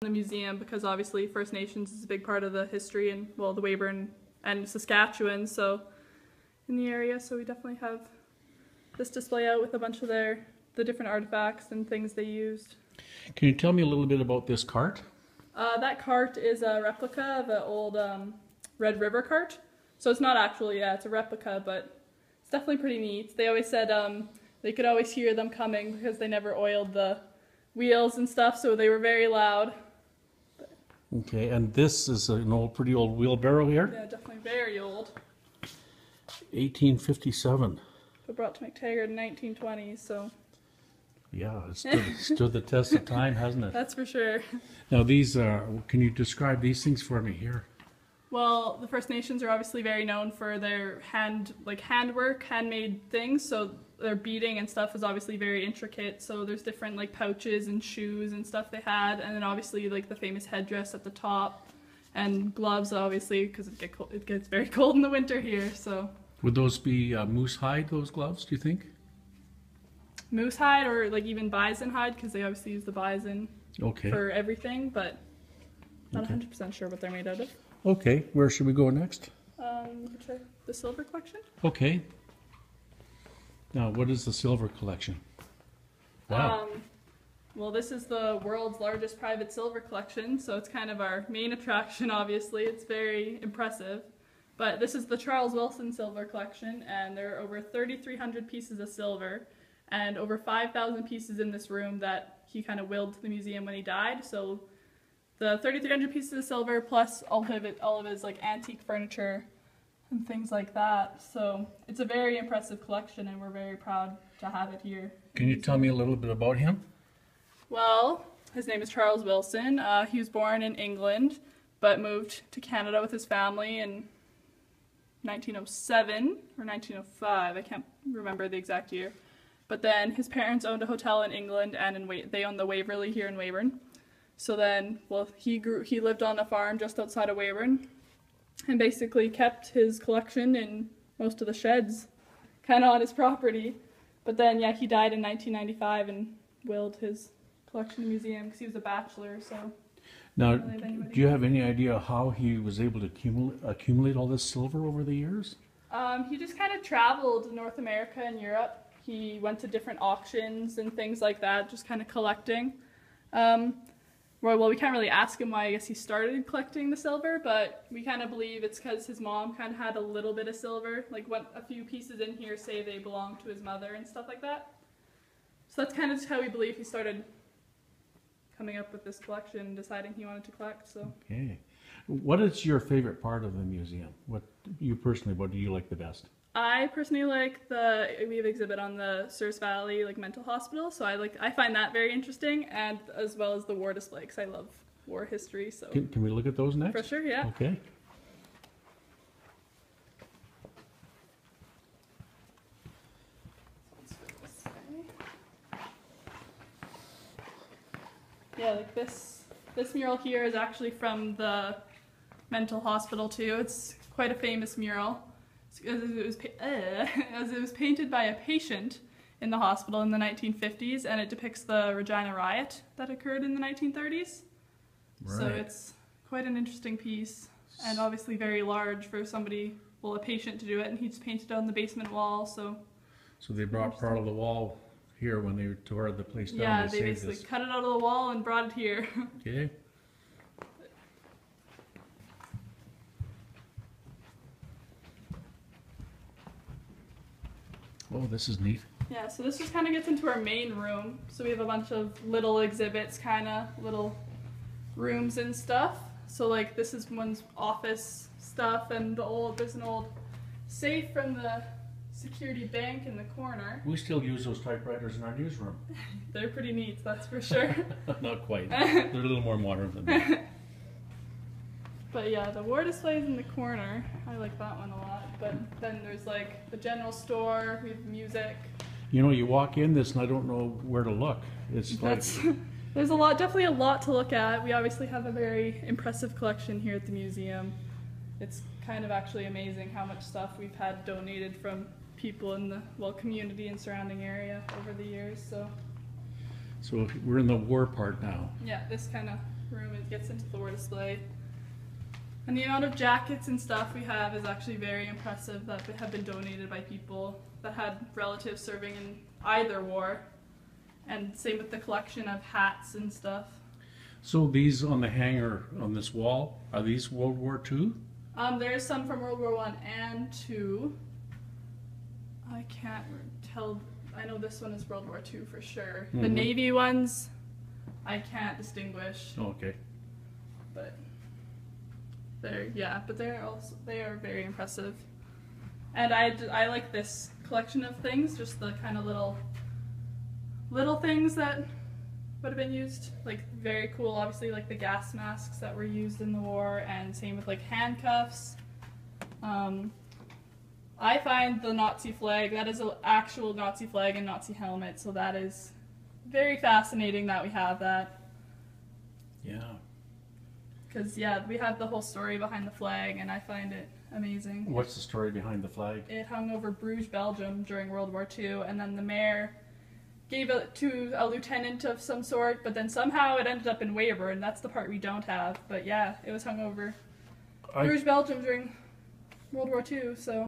the museum because obviously First Nations is a big part of the history and, well, the Weyburn and Saskatchewan, so in the area. So we definitely have this display out with a bunch of the different artifacts and things they used. Can you tell me a little bit about this cart? That cart is a replica of an old Red River cart. So it's not actually, yeah, it's a replica, but it's definitely pretty neat. They always said they could always hear them coming because they never oiled the wheels and stuff, so they were very loud. Okay, and this is an pretty old wheelbarrow here? Yeah, definitely very old. 1857. But brought to McTaggart in 1920s, so. Yeah, it's stood the test of time, hasn't it? That's for sure. Now these, can you describe these things for me here? Well, the First Nations are obviously very known for their handwork, handmade things, so their beading and stuff is obviously very intricate, so there's different like pouches and shoes and stuff they had, and then obviously like the famous headdress at the top, and gloves obviously, because it gets very cold in the winter here, so. Would those be moose hide, those gloves, do you think? Moose hide or like even bison hide, because they obviously use the bison for everything, but not 100% sure what they're made out of. Okay, where should we go next? The silver collection. Okay. Now, what is the silver collection? Wow. Well, this is the world's largest private silver collection, so it's kind of our main attraction, obviously. It's very impressive. But this is the Charles Wilson Silver Collection, and there are over 3,300 pieces of silver and over 5,000 pieces in this room that he kind of willed to the museum when he died. So the 3,300 pieces of silver plus all of his like antique furniture and things like that. So it's a very impressive collection, and we're very proud to have it here. Can you tell me a little bit about him? Well, his name is Charles Wilson. He was born in England, but moved to Canada with his family in 1907 or 1905. I can't remember the exact year. But then his parents owned a hotel in England, and they owned the Waverley here in Weyburn. So then, well, he lived on a farm just outside of Weyburn, and basically kept his collection in most of the sheds, kind of on his property. But then, yeah, he died in 1995 and willed his collection to the museum because he was a bachelor. So. Now, do you have any idea how he was able to accumulate all this silver over the years? He just kind of traveled North America and Europe. He went to different auctions and things like that, just kind of collecting. Well, we can't really ask him why I guess he started collecting the silver, but we kind of believe it's because his mom kind of had a little bit of silver. Like a few pieces in here say they belong to his mother and stuff like that. So that's kind of just how we believe he started coming up with this collection and deciding he wanted to collect. So. Okay. What is your favorite part of the museum? What do you like the best? I personally like we have exhibit on the Souris Valley mental hospital, so I find that very interesting, and as well as the war display because I love war history. So can we look at those next? For sure, yeah. Okay. Yeah, like this mural here is actually from the mental hospital too. It's quite a famous mural. As it was painted by a patient in the hospital in the 1950s, and it depicts the Regina riot that occurred in the 1930s. Right. So it's quite an interesting piece, and obviously very large for a patient to do it, and he just painted it on the basement wall. So they brought part of the wall here when they tore the place down. Yeah, they basically cut it out of the wall and brought it here. Okay. Oh, this is neat. Yeah, so this just kind of gets into our main room. So we have a bunch of little exhibits, kind of little rooms and stuff. So this is one's office stuff, and there's an old safe from the Security Bank in the corner. We still use those typewriters in our newsroom. They're pretty neat, that's for sure. Not quite. They're a little more modern than that. But yeah, the war display is in the corner. I like that one a lot. But then there's the general store, we have music. You walk in this and I don't know where to look. There's definitely a lot to look at. We obviously have a very impressive collection here at the museum. It's kind of actually amazing how much stuff we've had donated from people in the community and surrounding area over the years. So we're in the war part now. Yeah, this kind of room. It gets into the war display. And the amount of jackets and stuff we have is actually very impressive that have been donated by people that had relatives serving in either war. And same with the collection of hats and stuff. So these on the hanger on this wall, are these World War II? There's some from World War I and II. I can't tell. I know this one is World War II for sure. The Navy ones, I can't distinguish. Oh, okay. But they are very impressive. And I like this collection of things, just the kind of little things that would have been used, like very cool, obviously, like the gas masks that were used in the war, and same with like handcuffs. I find the Nazi flag, that is an actual Nazi flag and Nazi helmet, so that is very fascinating that we have that. Yeah. Because, yeah, we have the whole story behind the flag, and I find it amazing. What's the story behind the flag? It hung over Bruges, Belgium during World War II, and then the mayor gave it to a lieutenant of some sort, but then somehow it ended up in Weyburn. That's the part we don't have. But yeah, it was hung over Bruges, Belgium during World War II, so...